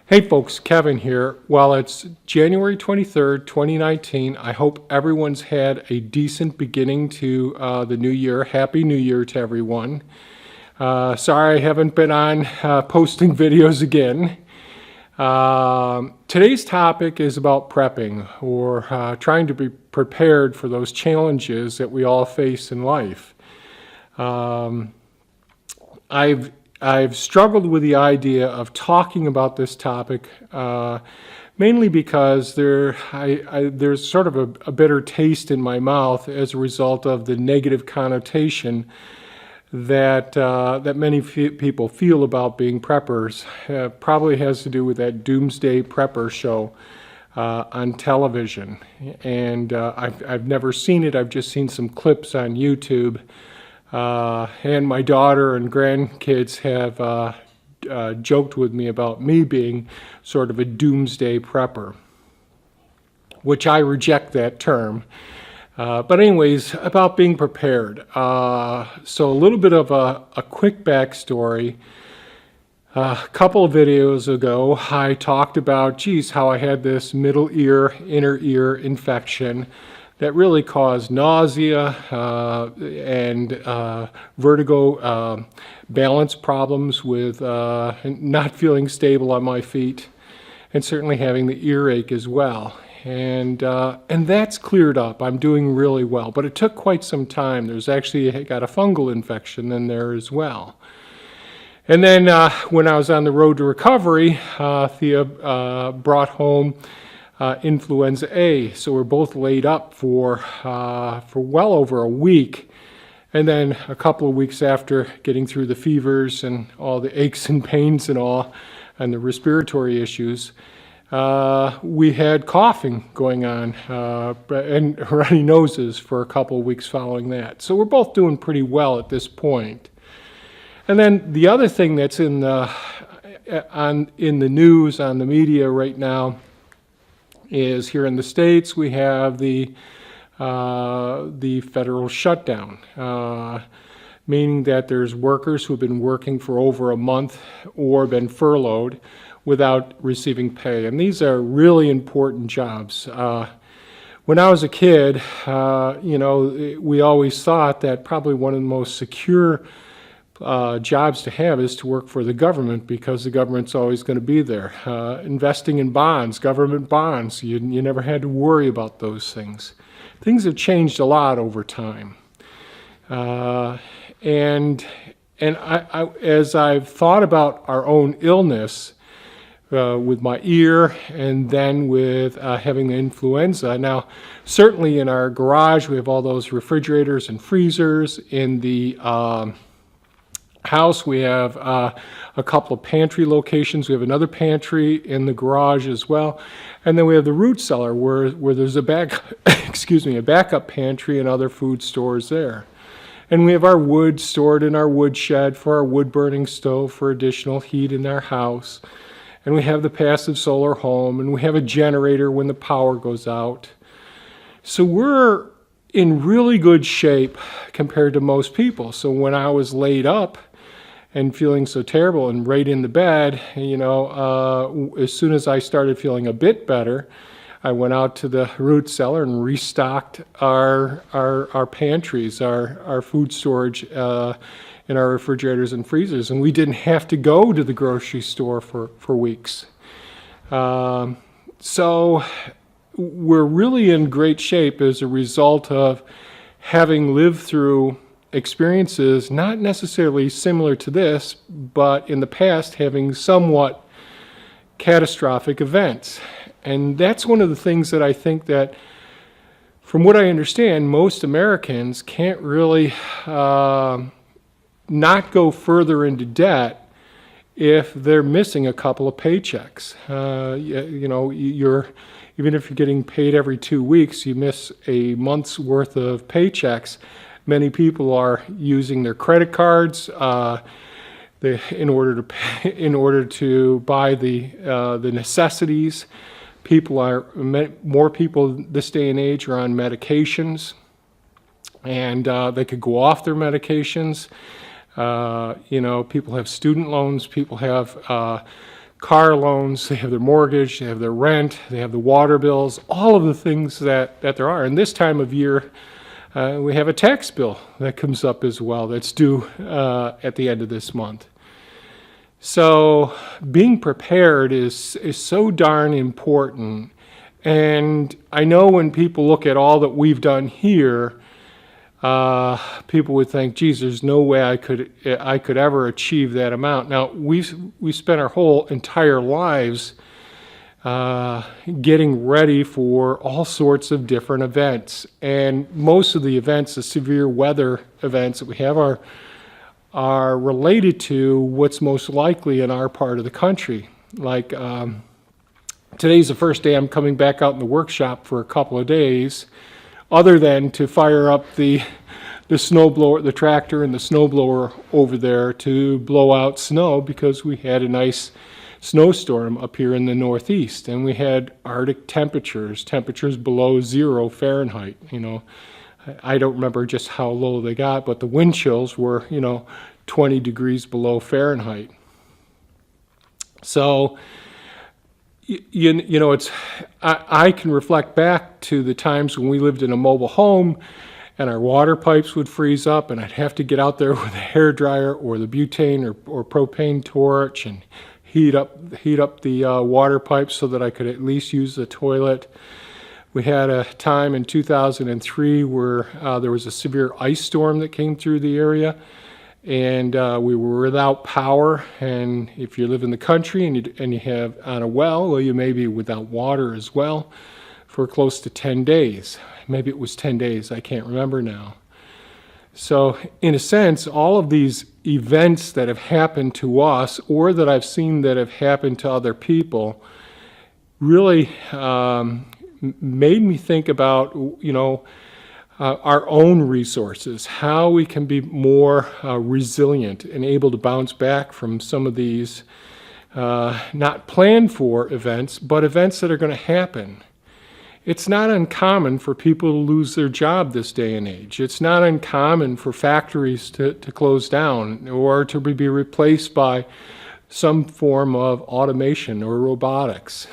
Hey folks, Kevin here. Well, it's January 23rd, 2019. I hope everyone's had a decent beginning to the new year. Happy New Year to everyone. Sorry I haven't been on posting videos again. Today's topic is about prepping or trying to be prepared for those challenges that we all face in life. I've struggled with the idea of talking about this topic, mainly because there's sort of a bitter taste in my mouth as a result of the negative connotation that many people feel about being preppers. Probably has to do with that Doomsday Prepper show on television, and I've never seen it. I've just seen some clips on YouTube. And my daughter and grandkids have joked with me about me being sort of a doomsday prepper, which I reject that term. But anyways, about being prepared. So a little bit of a quick backstory. A couple of videos ago, I talked about, how I had this middle ear, inner ear infection that really caused nausea and vertigo, balance problems with not feeling stable on my feet, and certainly having the earache as well. And that's cleared up. I'm doing really well, but it took quite some time. There's actually got a fungal infection in there as well. And then when I was on the road to recovery, Thea brought home influenza A, so we're both laid up for well over a week, and then a couple of weeks after getting through the fevers and all the aches and pains and all, and the respiratory issues, we had coughing going on and runny noses for a couple of weeks following that. So we're both doing pretty well at this point. And then the other thing that's in the news, on the media right now, is here in the States we have the federal shutdown, meaning that there's workers who've been working for over a month or been furloughed without receiving pay. And these are really important jobs. When I was a kid, we always thought that probably one of the most secure jobs to have is to work for the government, because the government's always going to be there. Investing in bonds, government bonds, you never had to worry about those things. Things have changed a lot over time. And I, as I've thought about our own illness with my ear and then with having the influenza, now certainly in our garage we have all those refrigerators and freezers. In the house we have a couple of pantry locations. We have another pantry in the garage as well, and then we have the root cellar where there's a backup pantry and other food stores there. And we have our wood stored in our wood shed for our wood burning stove for additional heat in our house, and we have the passive solar home, and we have a generator when the power goes out. So we're in really good shape compared to most people. So when I was laid up and feeling so terrible and right in the bed, as soon as I started feeling a bit better, I went out to the root cellar and restocked our pantries, our food storage in our refrigerators and freezers, and we didn't have to go to the grocery store for weeks. So we're really in great shape as a result of having lived through experiences not necessarily similar to this, but in the past having somewhat catastrophic events. And that's one of the things that I think that, from what I understand, most Americans can't really not go further into debt if they're missing a couple of paychecks. Even if you're getting paid every 2 weeks, you miss a month's worth of paychecks. Many people are using their credit cards in order to buy the necessities. More people this day and age are on medications, and they could go off their medications. People have student loans. People have car loans, they have their mortgage, they have their rent, they have the water bills, all of the things that there are. And this time of year, we have a tax bill that comes up as well that's due at the end of this month. So being prepared is so darn important. And I know when people look at all that we've done here, people would think, geez, there's no way I could ever achieve that amount. Now, we spent our whole entire lives getting ready for all sorts of different events. And most of the events, the severe weather events that we have, are related to what's most likely in our part of the country. Like today's the first day I'm coming back out in the workshop for a couple of days, other than to fire up the snowblower, the tractor and the snowblower over there to blow out snow, because we had a nice snowstorm up here in the Northeast, and we had Arctic temperatures below 0 Fahrenheit. I don't remember just how low they got, but the wind chills were, 20 degrees below Fahrenheit. So, I can reflect back to the times when we lived in a mobile home and our water pipes would freeze up, and I'd have to get out there with a hairdryer or the butane or propane torch and heat up the water pipes so that I could at least use the toilet. We had a time in 2003 where there was a severe ice storm that came through the area, and we were without power. And if you live in the country and you have on a well, you may be without water as well for close to 10 days. Maybe it was 10 days, I can't remember now. So in a sense, all of these events that have happened to us, or that I've seen that have happened to other people, really made me think about, our own resources, how we can be more resilient and able to bounce back from some of these not planned for events, but events that are going to happen. It's not uncommon for people to lose their job this day and age. It's not uncommon for factories to close down or to be replaced by some form of automation or robotics.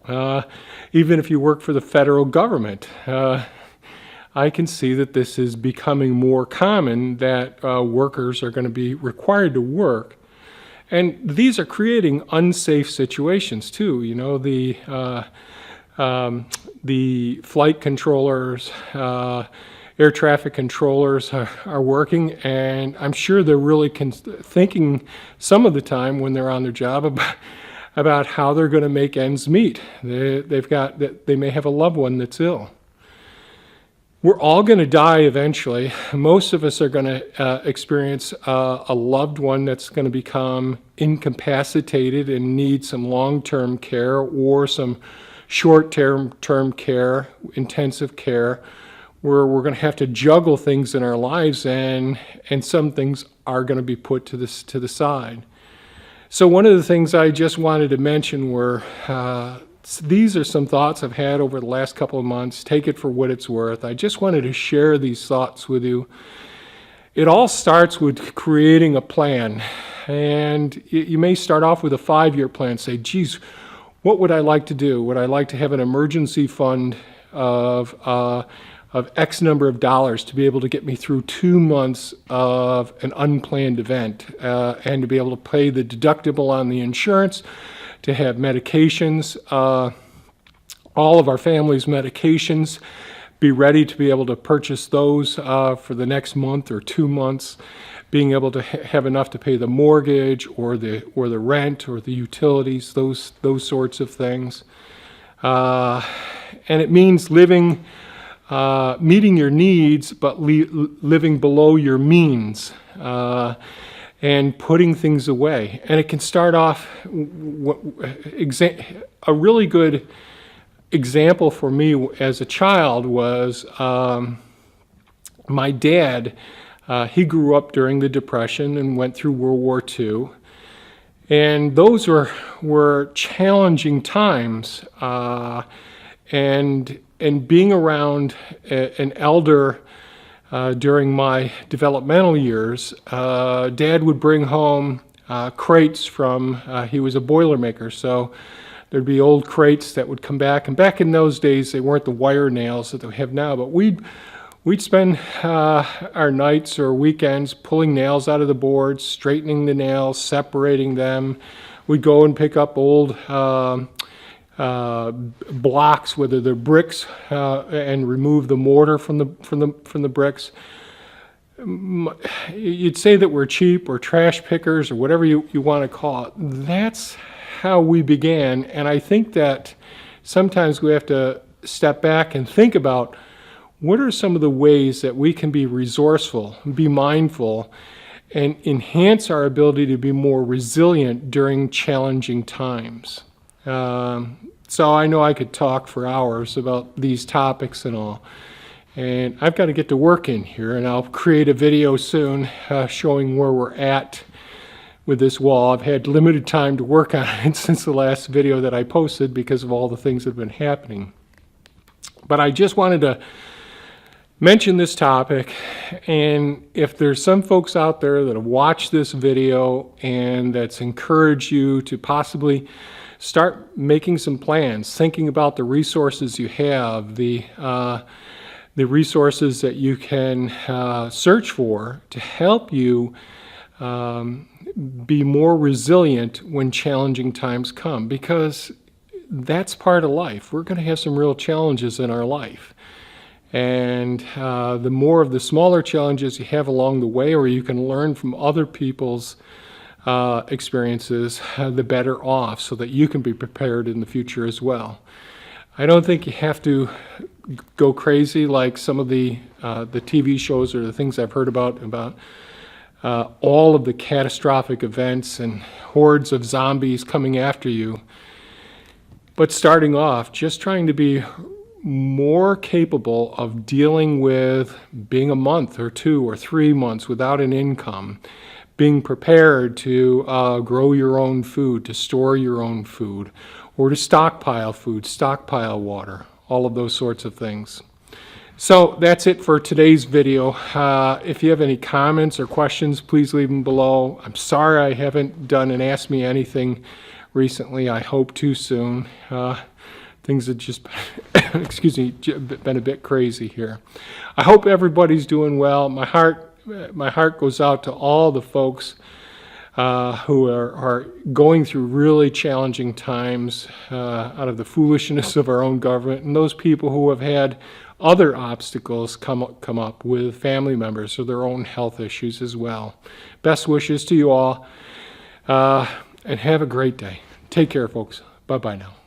Even if you work for the federal government, I can see that this is becoming more common, that workers are going to be required to work. And these are creating unsafe situations too. The flight controllers, air traffic controllers are working, and I'm sure they're really thinking some of the time when they're on their job about how they're going to make ends meet. They may have a loved one that's ill. We're all going to die eventually. Most of us are going to experience a loved one that's going to become incapacitated and need some long-term care or some short-term care, intensive care, where we're going to have to juggle things in our lives, and some things are going to be put to the side. So one of the things I just wanted to mention were these are some thoughts I've had over the last couple of months. Take it for what it's worth. I just wanted to share these thoughts with you. It all starts with creating a plan, and you may start off with a 5-year plan. Say, geez, what would I like to do? Would I like to have an emergency fund of X number of dollars to be able to get me through 2 months of an unplanned event, and to be able to pay the deductible on the insurance, to have medications, all of our family's medications, be ready to be able to purchase those for the next month or 2 months, being able to have enough to pay the mortgage or the rent or the utilities, those sorts of things. And it means living, meeting your needs, but living below your means, and putting things away. And it can start off, a really good example for me as a child was my dad. He grew up during the Depression and went through World War II. And those were challenging times. And being around an elder during my developmental years, Dad would bring home crates from, he was a Boilermaker, so there'd be old crates that would come back, and back in those days they weren't the wire nails that we have now, but we'd spend our nights or weekends pulling nails out of the boards, straightening the nails, separating them. We'd go and pick up old blocks, whether they're bricks, and remove the mortar from the bricks. You'd say that we're cheap or trash pickers or whatever you want to call it. That's how we began, and I think that sometimes we have to step back and think about what are some of the ways that we can be resourceful, be mindful, and enhance our ability to be more resilient during challenging times. So I know I could talk for hours about these topics and all. And I've got to get to work in here, and I'll create a video soon showing where we're at with this wall. I've had limited time to work on it since the last video that I posted because of all the things that have been happening. But I just wanted to mention this topic, and if there's some folks out there that have watched this video and that's encouraged you to possibly start making some plans, thinking about the resources you have, the resources that you can search for to help you be more resilient when challenging times come, because that's part of life. We're going to have some real challenges in our life. And the more of the smaller challenges you have along the way, or you can learn from other people's experiences, the better off, so that you can be prepared in the future as well. I don't think you have to go crazy like some of the TV shows or the things I've heard about all of the catastrophic events and hordes of zombies coming after you. But starting off, just trying to be more capable of dealing with being a month or 2 or 3 months without an income, being prepared to grow your own food, to store your own food, or to stockpile food, stockpile water, all of those sorts of things. So that's it for today's video. If you have any comments or questions, please leave them below. I'm sorry I haven't done an Ask Me Anything recently. I hope to soon. Things have just, excuse me, been a bit crazy here. I hope everybody's doing well. My heart goes out to all the folks who are going through really challenging times out of the foolishness of our own government, and those people who have had other obstacles come up with family members or their own health issues as well. Best wishes to you all, and have a great day. Take care, folks. Bye-bye now.